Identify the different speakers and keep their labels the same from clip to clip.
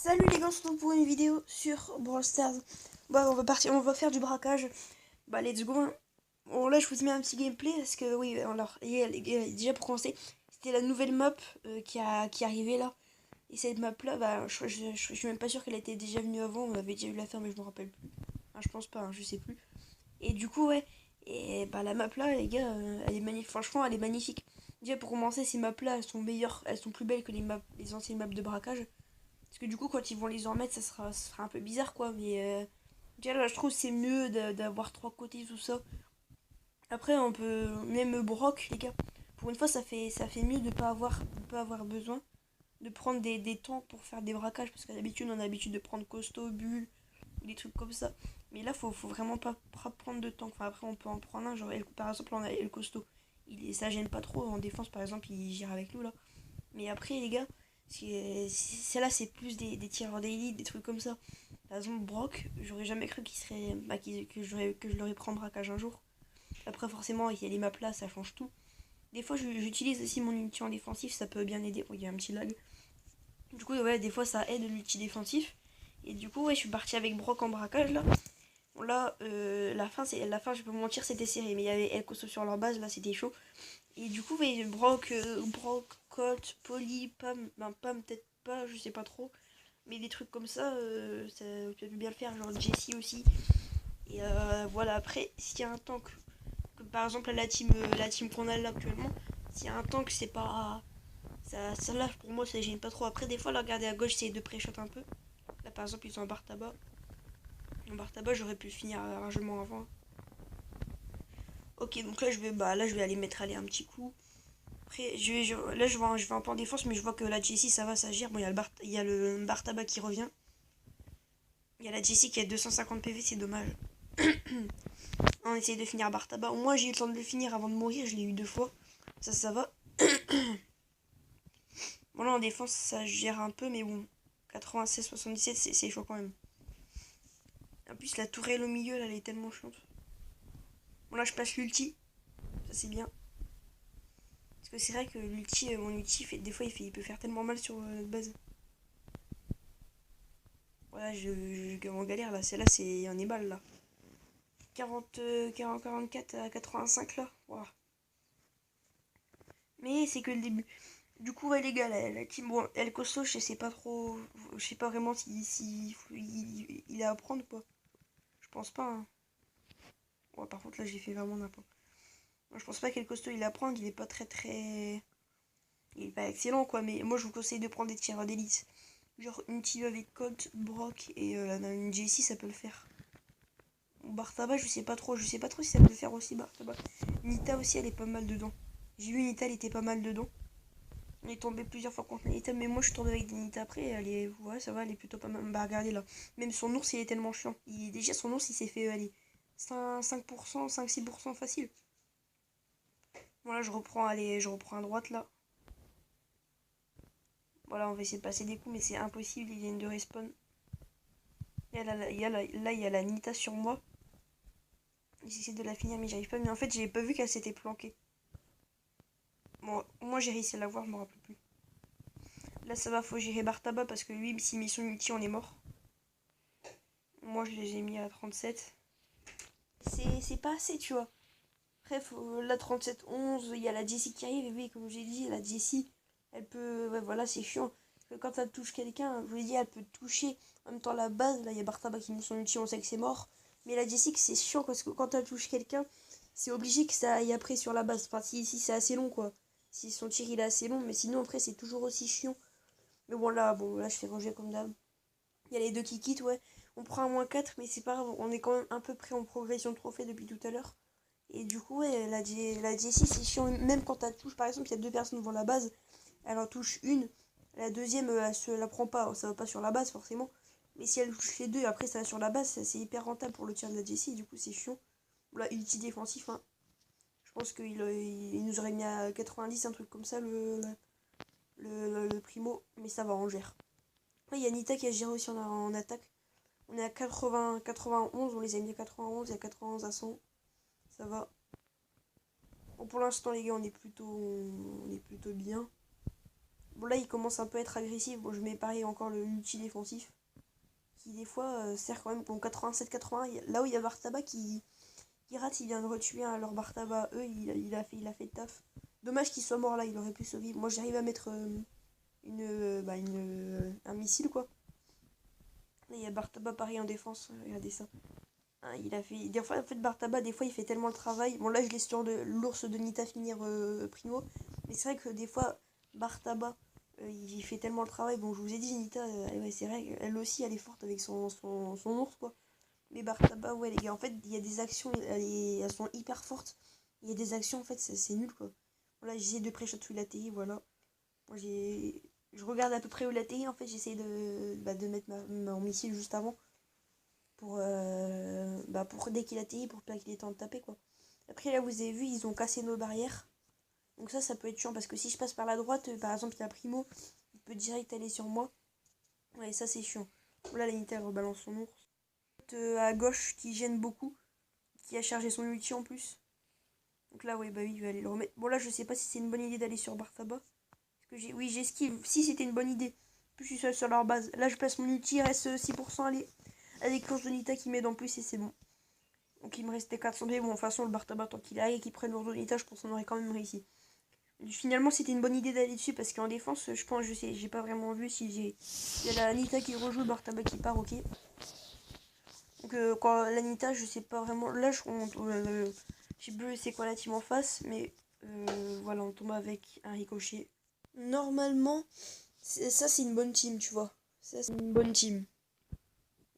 Speaker 1: Salut les gars, on se retrouve pour une vidéo sur Brawl Stars. Bah, on va faire du braquage. Bah, let's go, hein. Bon, là, je vous mets un petit gameplay parce que, oui, alors, les gars, déjà pour commencer, c'était la nouvelle map qui arrivait là. Et cette map là, bah, je suis même pas sûr qu'elle était déjà venue avant. On avait déjà eu la faire, mais je me rappelle plus. Enfin, je pense pas, hein, je sais plus. Et du coup, ouais, et bah, la map là, les gars, elle est magnifique. Franchement, elle est magnifique. Déjà, pour commencer, ces maps là, elles sont meilleures, elles sont plus belles que les anciennes maps de braquage. Parce que du coup, quand ils vont les en mettre, ça sera un peu bizarre, quoi. Mais déjà, là, je trouve que c'est mieux d'avoir trois côtés, tout ça. Après, on peut même Brock, les gars. Pour une fois, ça fait mieux de pas avoir besoin de prendre des temps pour faire des braquages. Parce qu'à l'habitude, on a l'habitude de prendre costaud, bulle, ou des trucs comme ça. Mais là, faut vraiment pas prendre de temps. Enfin, après, on peut en prendre un. Genre, par exemple, on a le costaud. Ça gêne pas trop. En défense, par exemple, il gère avec nous, là. Mais après, les gars, celle-là, c'est plus des tireurs d'élite, des trucs comme ça. Par exemple, Brock, j'aurais jamais cru qu'il serait. Bah, que je l'aurais pris en braquage un jour. Après, forcément, il y a les maps là, ça change tout. Des fois, j'utilise aussi mon ulti en défensif, ça peut bien aider. Oh, il y a un petit lag. Du coup, ouais, des fois, ça aide l'ulti défensif. Et du coup, ouais, je suis parti avec Brock en braquage là. Bon, là, la fin, je peux me mentir, c'était serré. Mais il y avait El Costo sur leur base, là, c'était chaud. Et du coup, ouais, Brock, Colt, Polly, Pam, ben Pam peut-être pas, je sais pas trop. Mais des trucs comme ça, tu peux bien le faire, genre Jessie aussi. Et voilà, après, s'il y a un tank, comme par exemple la team qu'on a là actuellement, s'il y a un tank, c'est pas. Ça là, pour moi, ça gêne pas trop. Après, des fois, là, regarder à gauche, c'est de pré-shot un peu. Là, par exemple, ils ont un bar tabac. Un bar tabac, j'aurais pu finir largement avant. Ok, donc là, je vais aller mettre aller un petit coup. Après, là, je vais un peu en défense, mais je vois que la Jessie, ça va, ça gère. Bon, il y a le bar tabac qui revient. Il y a la Jessie qui a 250 PV, c'est dommage. On essaye de finir bar tabac. Au moins, j'ai eu le temps de le finir avant de mourir, je l'ai eu deux fois. Ça va. Bon, là, en défense, ça gère un peu, mais bon. 96-77, c'est chaud quand même. En plus, la tourelle au milieu, là, elle est tellement chiante. Bon, là, je passe l'ulti. Ça, c'est bien. Parce que c'est vrai que mon ulti, des fois, il peut faire tellement mal sur notre base. Voilà, je en galère là. Celle-là, c'est un ébal là. 44 à 85 là. Wow. Mais c'est que le début. Du coup, ouais, les gars, la team, bon, El Costo, je sais pas trop. Je sais pas vraiment il est à apprendre quoi. Je pense pas, hein. Ouais, par contre, là, j'ai fait vraiment n'importe. Moi, je pense pas qu'El Costo il est à apprendre. Il est pas très très. Il est pas excellent quoi. Mais moi, je vous conseille de prendre des tireurs d'élite. Genre une team avec Colt, Brock et une Jessie, ça peut le faire. Bartaba, je sais pas trop si ça peut le faire aussi, Bartaba. Nita aussi, elle est pas mal dedans. J'ai vu Nita, elle était pas mal dedans. On est tombé plusieurs fois contre Nita, mais moi je suis tombé avec des Nita après, ouais, ça va, elle est plutôt pas mal. Bah, regardez là. Même son ours, il est tellement chiant. Déjà, son ours, il s'est fait, aller 5%, 5-6% facile. Voilà, je reprends à droite là. Voilà, on va essayer de passer des coups, mais c'est impossible, ils viennent de respawn. Et là, il y a la Nita sur moi. J'essaie de la finir, mais j'arrive pas. Mais en fait, j'avais pas vu qu'elle s'était planquée. Bon, moi j'ai réussi à l'avoir, je me rappelle plus. Là ça va, faut gérer Bartaba parce que lui, s'il met son ulti, on est mort. Moi je les ai mis à 37. C'est pas assez, tu vois. Bref, la 37-11, il y a la Jessie qui arrive. Et oui, comme j'ai dit, la Jessie, elle peut. Ouais, voilà, c'est chiant. Parce que quand elle touche quelqu'un, je vous l'ai dit, elle peut toucher. En même temps, la base, là, il y a Bartaba qui met son ulti, on sait que c'est mort. Mais la Jessie, c'est chiant parce que quand elle touche quelqu'un, c'est obligé que ça aille après sur la base. Enfin, si c'est assez long, quoi. Si son tir il est assez long, mais sinon, après, c'est toujours aussi chiant. Mais bon, là, je fais rejet comme d'hab. Il y a les deux qui quittent, ouais. On prend un -4, mais c'est pas grave. On est quand même un peu près en progression de trophée depuis tout à l'heure. Et du coup, ouais, la Jessie, c'est chiant. Même quand elle touche, par exemple, il y a deux personnes devant la base, elle en touche une. La deuxième, elle se la prend pas. Ça va pas sur la base, forcément. Mais si elle touche les deux, après ça va sur la base, c'est hyper rentable pour le tir de la Jessie. Du coup, c'est chiant. Là, ulti défensif, hein. Je pense qu'il nous aurait mis à 90, un truc comme ça, le primo. Mais ça va, on gère. Il y a Nita qui a géré aussi en attaque. On est à 80, 91, on les a mis à 91 et à 91 à 100. Ça va. Bon, pour l'instant, les gars, on est plutôt bien. Bon, là, il commence un peu à être agressif. Bon, je mets pareil encore le multi défensif. Qui, des fois, sert quand même. Bon, 87-80, là où il y a Bartaba qui rate, il vient de retuer un. Alors, Bartaba, eux, il a fait le taf. Dommage qu'il soit mort là, il aurait pu survivre. Moi, j'arrive à mettre un missile, quoi. Là, il y a Bartaba pareil en défense. Regardez ça. Hein, il a fait. Des fois, en fait, Bartaba, des fois, il fait tellement le travail. Bon, là, je l'ai sur l'ours de Nita finir primo. Mais c'est vrai que des fois, Bartaba, il fait tellement le travail. Bon, je vous ai dit, Nita, ouais, c'est vrai, elle aussi, elle est forte avec son ours, quoi. Mais Bartaba, ouais, les gars, en fait, il y a des actions, elles sont hyper fortes. Il y a des actions, en fait, c'est nul, quoi. Voilà, j'essaie de pré-shot sous l'ATI, voilà. Moi, je regarde à peu près où l'ATI, en fait, j'essaie de mettre mon missile juste avant pour dès qu'il a TI, pour pas qu'il ait temps de taper, quoi. Après, là, vous avez vu, ils ont cassé nos barrières. Donc ça peut être chiant, parce que si je passe par la droite, par exemple, il y a Primo, il peut direct aller sur moi. Ouais, ça, c'est chiant. Là, la unité, elle rebalance son ours. À gauche, qui gêne beaucoup, qui a chargé son ulti en plus. Donc là, ouais, bah oui, je vais aller le remettre. Bon, là, je sais pas si c'est une bonne idée d'aller sur Bartaba. Parce que oui, j'esquive. Si c'était une bonne idée. Plus je suis seul sur leur base. Là, je passe mon ulti, il reste 6%. Allez, avec cloche de Nita qui m'aide en plus et c'est bon. Donc il me restait 400 dés. Bon, de toute façon, le Bartaba, tant qu'il aille et qu'il prenne l'Ordonita, je pense qu'on aurait quand même réussi. Finalement, c'était une bonne idée d'aller dessus parce qu'en défense, je pense, je sais, j'ai pas vraiment vu si j'ai. Il y a la Nita qui rejoue, le Bartaba qui part, ok. Donc quand la Nita, je sais pas vraiment. Là, je sais plus c'est quoi la team en face, mais voilà, on tombe avec un ricochet. Normalement, ça c'est une bonne team, tu vois. Ça c'est une bonne team.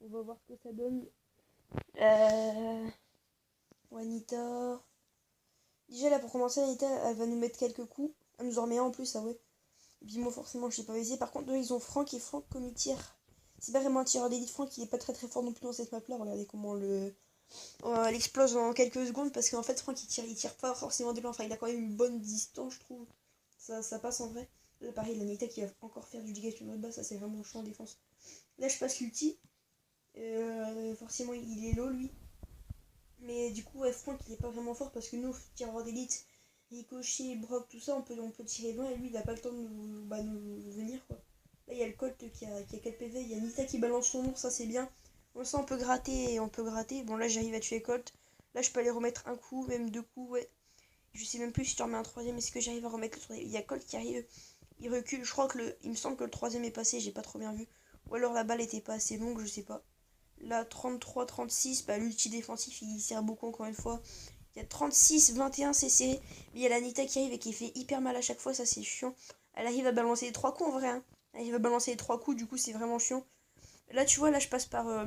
Speaker 1: On va voir ce que ça donne. Wanita. Déjà là pour commencer, Anita elle va nous mettre quelques coups. Elle nous en remet un en plus, ah ouais. Et puis moi forcément je sais pas visé. Par contre eux ils ont Franck et Franck comme il tire. C'est pas vraiment un tireur d'élite. Franck il est pas très très fort non plus dans cette map là. Regardez comment elle explose en quelques secondes parce qu'en fait Franck il tire pas forcément de loin. Enfin il a quand même une bonne distance je trouve. Ça passe en vrai. Là pareil l'Anita qui va encore faire du dégât sur notre base. Ça c'est vraiment chiant en défense. Là je passe l'ulti. Forcément il est low lui. Mais du coup, ouais, Franck il est pas vraiment fort parce que nous, tireurs d'élite, Ricochet, Brock, tout ça, on peut tirer loin et lui il a pas le temps de nous venir quoi. Là il y a le Colt qui a 4 PV, il y a Nita qui balance son ours, ça c'est bien. Bon, ça on peut gratter et on peut gratter. Bon là j'arrive à tuer Colt. Là je peux aller remettre un coup, même deux coups, ouais. Je sais même plus si tu en mets un troisième, est-ce que j'arrive à remettre le troisième. Il y a Colt qui arrive, il recule. Je crois que il me semble que le troisième est passé, j'ai pas trop bien vu. Ou alors la balle était pas assez longue, je sais pas. Là, 33-36, bah, l'ulti défensif, il sert beaucoup encore une fois. Il y a 36-21, c'est serré. Mais il y a la Nita qui arrive et qui fait hyper mal à chaque fois, ça c'est chiant. Elle arrive à balancer les 3 coups en vrai. Hein. Elle arrive à balancer les 3 coups, du coup c'est vraiment chiant. Là, tu vois, là je passe par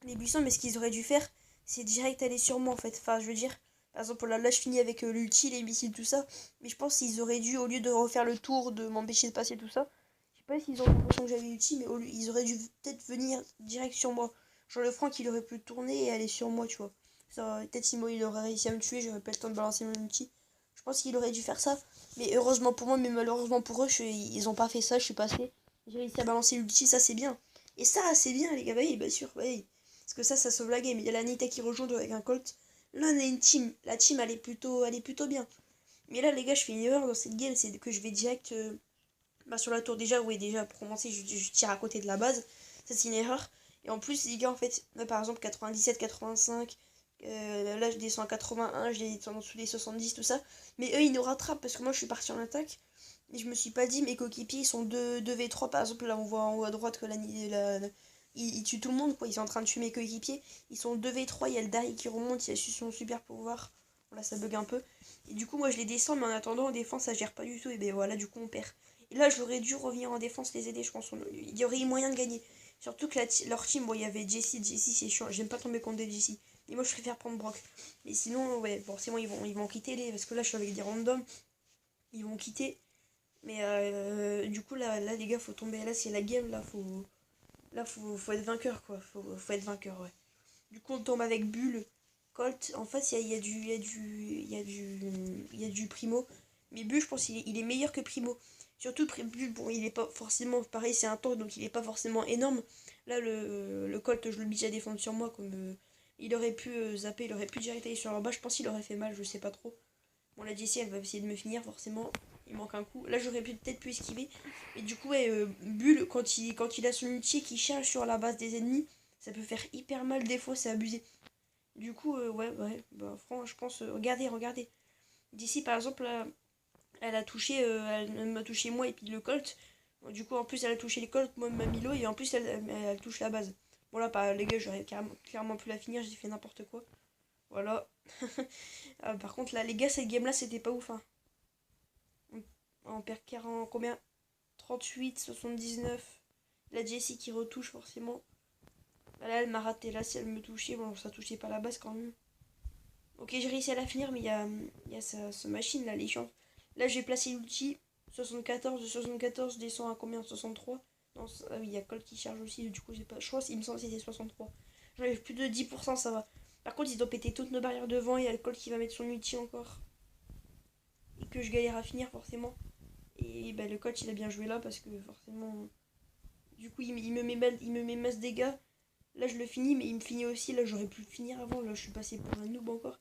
Speaker 1: les buissons, mais ce qu'ils auraient dû faire, c'est direct aller sur moi en fait. Enfin, je veux dire, par exemple, là je finis avec l'ulti, les missiles, tout ça. Mais je pense qu'ils auraient dû, au lieu de refaire le tour, de m'empêcher de passer tout ça, je sais pas s'ils ont l'impression que j'avais l'ulti, mais ils auraient dû peut-être venir direct sur moi. Genre le Franck il aurait pu tourner et aller sur moi, tu vois. Peut-être si moi il aurait réussi à me tuer, j'aurais pas le temps de balancer mon ulti. Je pense qu'il aurait dû faire ça. Mais heureusement pour moi, mais malheureusement pour eux, ils ont pas fait ça, je suis passé. J'ai réussi à balancer l'ulti, ça c'est bien. Et ça c'est bien les gars, bah oui, bien sûr, bah oui. Parce que ça sauve la game. Il y a la Nita qui rejoint avec un Colt. Là on a une team. La team elle est plutôt bien. Mais là les gars, je fais une erreur dans cette game, c'est que je vais direct sur la tour déjà, oui déjà pour commencer je tire à côté de la base. Ça c'est une erreur. Et en plus les gars en fait, là, par exemple 97-85, là je descends à 81, je descends en dessous des 70, tout ça. Mais eux ils nous rattrapent parce que moi je suis parti en attaque. Et je me suis pas dit mes coéquipiers ils sont 2v3 par exemple, là on voit en haut à droite que ils tuent tout le monde quoi, ils sont en train de tuer mes coéquipiers. Ils sont 2v3, il y a le Dari qui remonte, il y a son super pouvoir. Voilà ça bug un peu. Et du coup moi je les descends mais en attendant en défense ça gère pas du tout et ben voilà du coup on perd. Et là, j'aurais dû revenir en défense les aider, je pense. Il y aurait eu moyen de gagner. Surtout que leur team, bon, il y avait Jessie. Jessie, c'est chiant. J'aime pas tomber contre des Jessie. Et moi, je préfère prendre Brock. Mais sinon, ouais, forcément, ils vont quitter parce que là, je suis avec des randoms. Ils vont quitter. Mais du coup, là, les gars, faut tomber. Là, c'est la game. Faut être vainqueur, quoi. Faut être vainqueur, ouais. Du coup, on tombe avec Bull, Colt. En fait, il y a du Primo. Mais Bull, je pense qu'il est meilleur que Primo. Surtout Bull, bon, il est pas forcément pareil, c'est un tank donc il est pas forcément énorme. Là, le Colt, je l'oblige à défendre sur moi. Comme il aurait pu zapper, il aurait pu direct aller sur leur bas. Je pense qu'il aurait fait mal, je sais pas trop. Bon, la Jessie, elle va essayer de me finir forcément. Il manque un coup. Là, j'aurais peut-être pu esquiver. Et du coup, ouais, Bull, quand il a son ulti qui charge sur la base des ennemis, ça peut faire hyper mal des fois, c'est abusé. Du coup, ouais, bah, franchement, je pense, regardez. D'ici, par exemple, là, elle a touché, elle m'a touché moi et puis le Colt. Bon, du coup, en plus, elle a touché les Colt, moi, ma Milo, et en plus, elle touche la base. Bon, là, pas, les gars, j'aurais clairement pu la finir, j'ai fait n'importe quoi. Voilà. Ah, par contre, là, les gars, cette game-là, c'était pas ouf, hein. On perd 40, combien? 38, 79. La Jessie qui retouche, forcément. Là, elle m'a raté. Là, si elle me touchait, bon, ça touchait pas la base quand même. Ok, j'ai réussi à la finir, mais il y a sa machine là, les chiants. Là, j'ai placé l'ulti. 74, de 74 descend à combien? 63. Non, ah oui, il y a Colt qui charge aussi, du coup, j'ai pas. Je crois il me semble que c'était 63. J'enlève plus de 10%, ça va. Par contre, ils ont pété toutes nos barrières devant, il y a le Colt qui va mettre son ulti encore. Et que je galère à finir, forcément. Et bah, le Colt, il a bien joué là, parce que forcément. Du coup, il me met masse dégâts. Là, je le finis, mais il me finit aussi. Là, j'aurais pu le finir avant. Là, je suis passé pour un noob encore.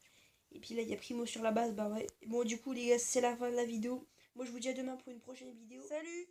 Speaker 1: Et puis là, il y a Primo sur la base. Bah ouais. Bon, du coup, les gars, c'est la fin de la vidéo. Moi, je vous dis à demain pour une prochaine vidéo. Salut!